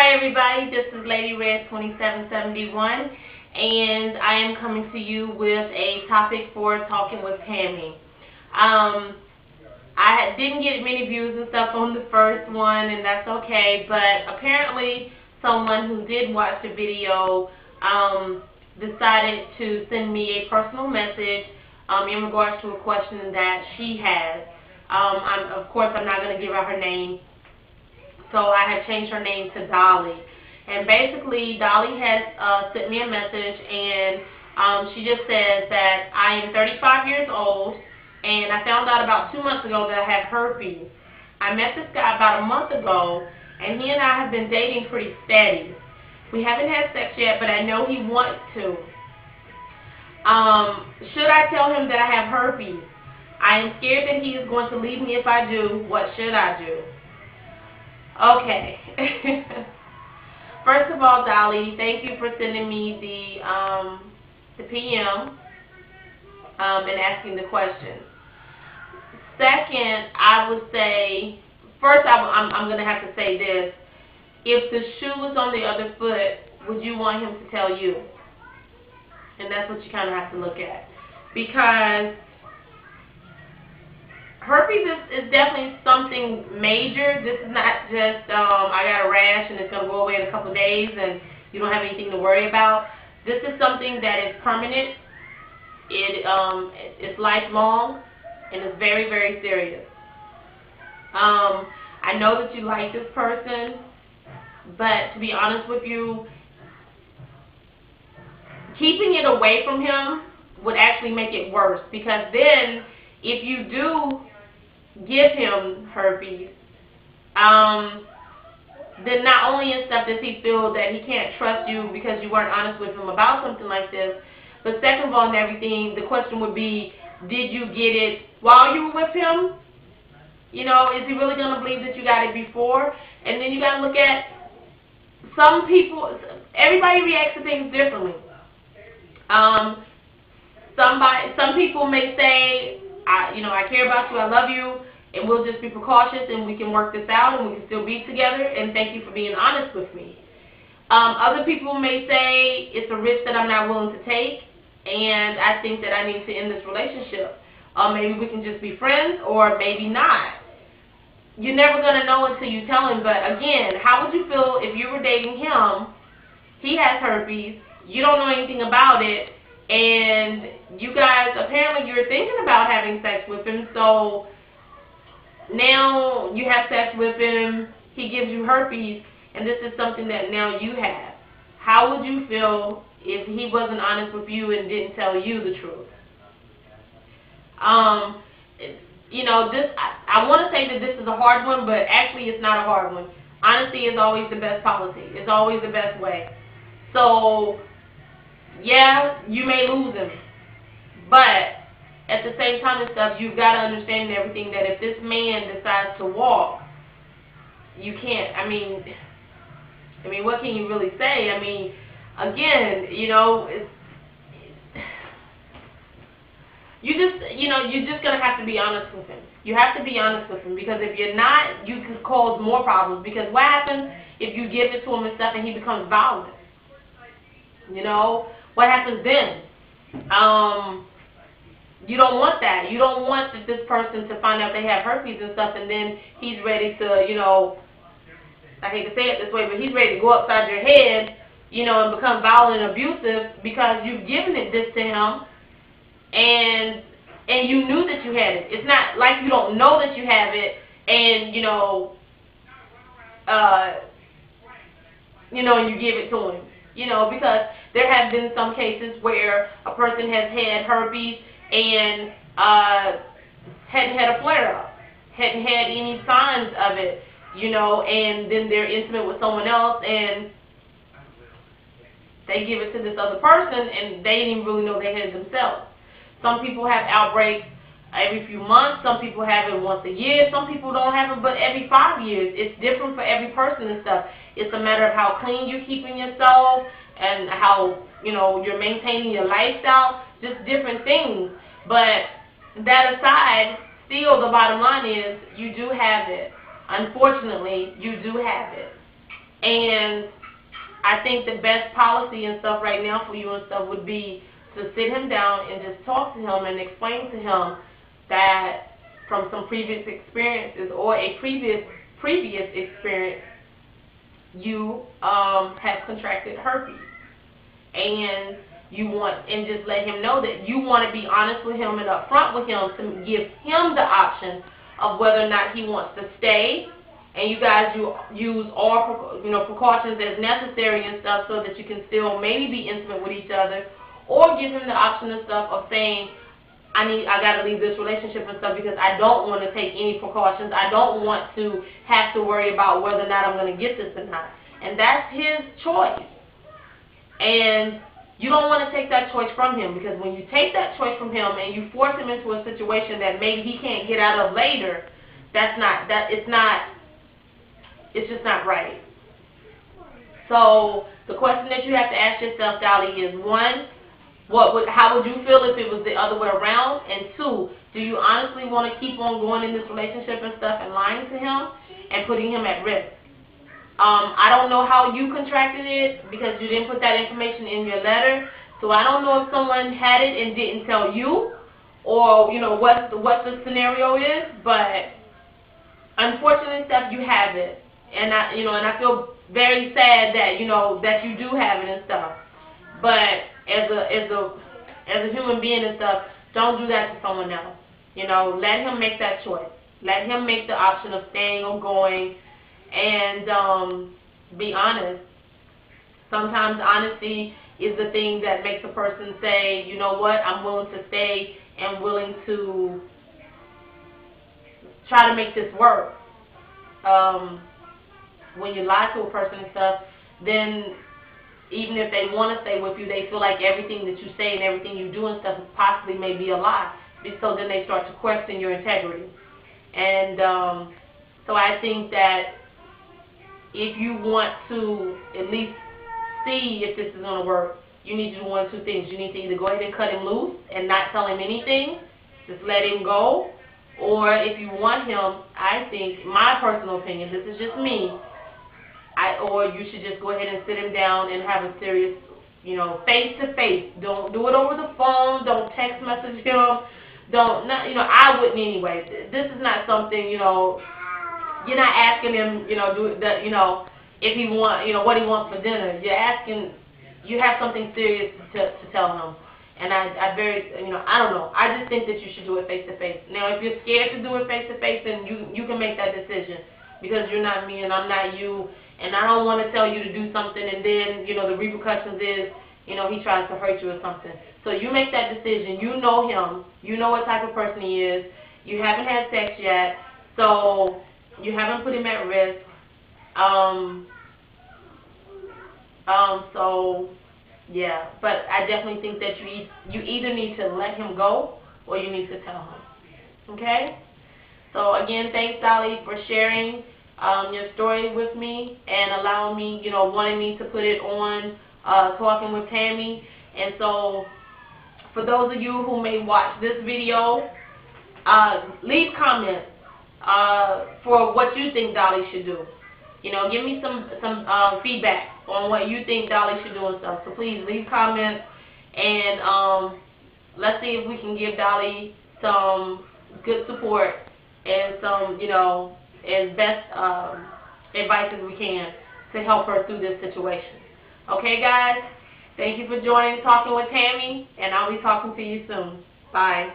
Hi everybody, this is Lady Red 2771 and I am coming to you with a topic for Talking with Tammy. I didn't get many views and stuff on the first one, and that's okay, but apparently someone who did watch the video decided to send me a personal message in regards to a question that she has. Of course, I'm not going to give out her name. So I have changed her name to Dolly. And basically, Dolly has sent me a message, and she just says that I am 35 years old, and I found out about 2 months ago that I have herpes. I met this guy about a month ago, and he and I have been dating pretty steady. We haven't had sex yet, but I know he wants to. Should I tell him that I have herpes? I am scared that he is going to leave me if I do. What should I do? Okay. First of all, Dolly, thank you for sending me the PM and asking the question. Second, I would say, first I'm going to have to say this. If the shoe was on the other foot, would you want him to tell you? And that's what you kind of have to look at. Because herpes is definitely something major. This is not just, I got a rash and it's going to go away in a couple of days and you don't have anything to worry about. This is something that is permanent. It's lifelong, and it's very, very serious. I know that you like this person, but to be honest with you, keeping it away from him would actually make it worse, because then if you do give him herpes, then not only and stuff does he feel that he can't trust you because you weren't honest with him about something like this, but second of all and everything, the question would be, did you get it while you were with him? You know, is he really going to believe that you got it before? And then you got to look at some people, everybody reacts to things differently. Some people may say, I care about you, I love you, and we'll just be precautious and we can work this out and we can still be together, and thank you for being honest with me. Other people may say it's a risk that I'm not willing to take, and I think that I need to end this relationship. Maybe we can just be friends, or maybe not. You're never going to know until you tell him, but again, how would you feel if you were dating him, he has herpes, you don't know anything about it, and you guys, apparently you're thinking about having sex with him, so now you have sex with him, he gives you herpes, and this is something that now you have. How would you feel if he wasn't honest with you and didn't tell you the truth? I want to say that this is a hard one, but actually it's not a hard one. Honesty is always the best policy. It's always the best way. So, yeah, you may lose him, but at the same time and stuff, you've got to understand everything that if this man decides to walk, you can't. I mean, what can you really say? I mean, again, you're just gonna have to be honest with him. You have to be honest with him, because if you're not, you could cause more problems. Because what happens if you give it to him and stuff and he becomes violent? What happens then? You don't want that. You don't want this person to find out they have herpes and stuff, and then he's ready to, I hate to say it this way, but he's ready to go upside your head, and become violent and abusive because you've given this to him, and you knew that you had it. It's not like you don't know that you have it, and and you give it to him. Because there have been some cases where a person has had herpes and hadn't had a flare-up, hadn't had any signs of it, and then they're intimate with someone else and they give it to this other person and they didn't even really know they had it themselves. Some people have outbreaks every few months, some people have it once a year, some people don't have it but every 5 years. It's different for every person and stuff. It's a matter of how clean you're keeping yourself and how, you're maintaining your lifestyle, just different things. But that aside, still the bottom line is you do have it. Unfortunately, you do have it. And I think the best policy and stuff right now for you and stuff would be to sit him down and just talk to him and explain to him that from some previous experiences or a previous experience, you have contracted herpes, and and just let him know that you want to be honest with him and upfront with him to give him the option of whether or not he wants to stay, and you guys use all precautions as necessary and stuff so that you can still maybe be intimate with each other, or give him the option and stuff of saying, I got to leave this relationship and stuff because I don't want to take any precautions. I don't want to have to worry about whether or not I'm going to get this or not. And that's his choice. And you don't want to take that choice from him, because when you take that choice from him and you force him into a situation that maybe he can't get out of later, it's just not right. So the question that you have to ask yourself, Dolly, is one, how would you feel if it was the other way around? And two, do you honestly want to keep on going in this relationship and stuff and lying to him and putting him at risk? I don't know how you contracted it because you didn't put that information in your letter. So I don't know if someone had it and didn't tell you, or what the scenario is. But unfortunately, Steph, you have it, and I feel very sad that that you do have it and stuff. But as a human being and stuff, don't do that to someone else. Let him make that choice. Let him make the option of staying or going, and be honest. Sometimes honesty is the thing that makes a person say, you know what, I'm willing to stay and willing to try to make this work. When you lie to a person and stuff, then even if they want to stay with you, they feel like everything that you say and everything you do and stuff possibly may be a lie. So then they start to question your integrity. And so I think that if you want to at least see if this is going to work, you need to do one of two things. You need to either go ahead and cut him loose and not tell him anything, just let him go. Or if you want him, I think, my personal opinion, this is just me, or you should just go ahead and sit him down and have a serious, face-to-face. Don't do it over the phone. Don't text message him. I wouldn't anyway. This is not something, you're not asking him, if he want, what he wants for dinner. You're asking, you have something serious to tell him. And I don't know. I just think that you should do it face-to-face. Now, if you're scared to do it face-to-face, then you can make that decision, because you're not me and I'm not you. And I don't want to tell you to do something and then, the repercussions is, he tries to hurt you or something. So you make that decision. You know him. You know what type of person he is. You haven't had sex yet, so you haven't put him at risk. So, yeah. But I definitely think that you either need to let him go or you need to tell him. Okay? So, again, thanks, Dolly, for sharing your story with me and allowing me, wanting me to put it on Talking with Tammy. And so, for those of you who may watch this video, leave comments for what you think Dolly should do. Give me some feedback on what you think Dolly should do and stuff. So please leave comments, and let's see if we can give Dolly some good support and some, as best advice as we can to help her through this situation. Okay, guys? Thank you for joining Talking with Tammy, and I'll be talking to you soon. Bye.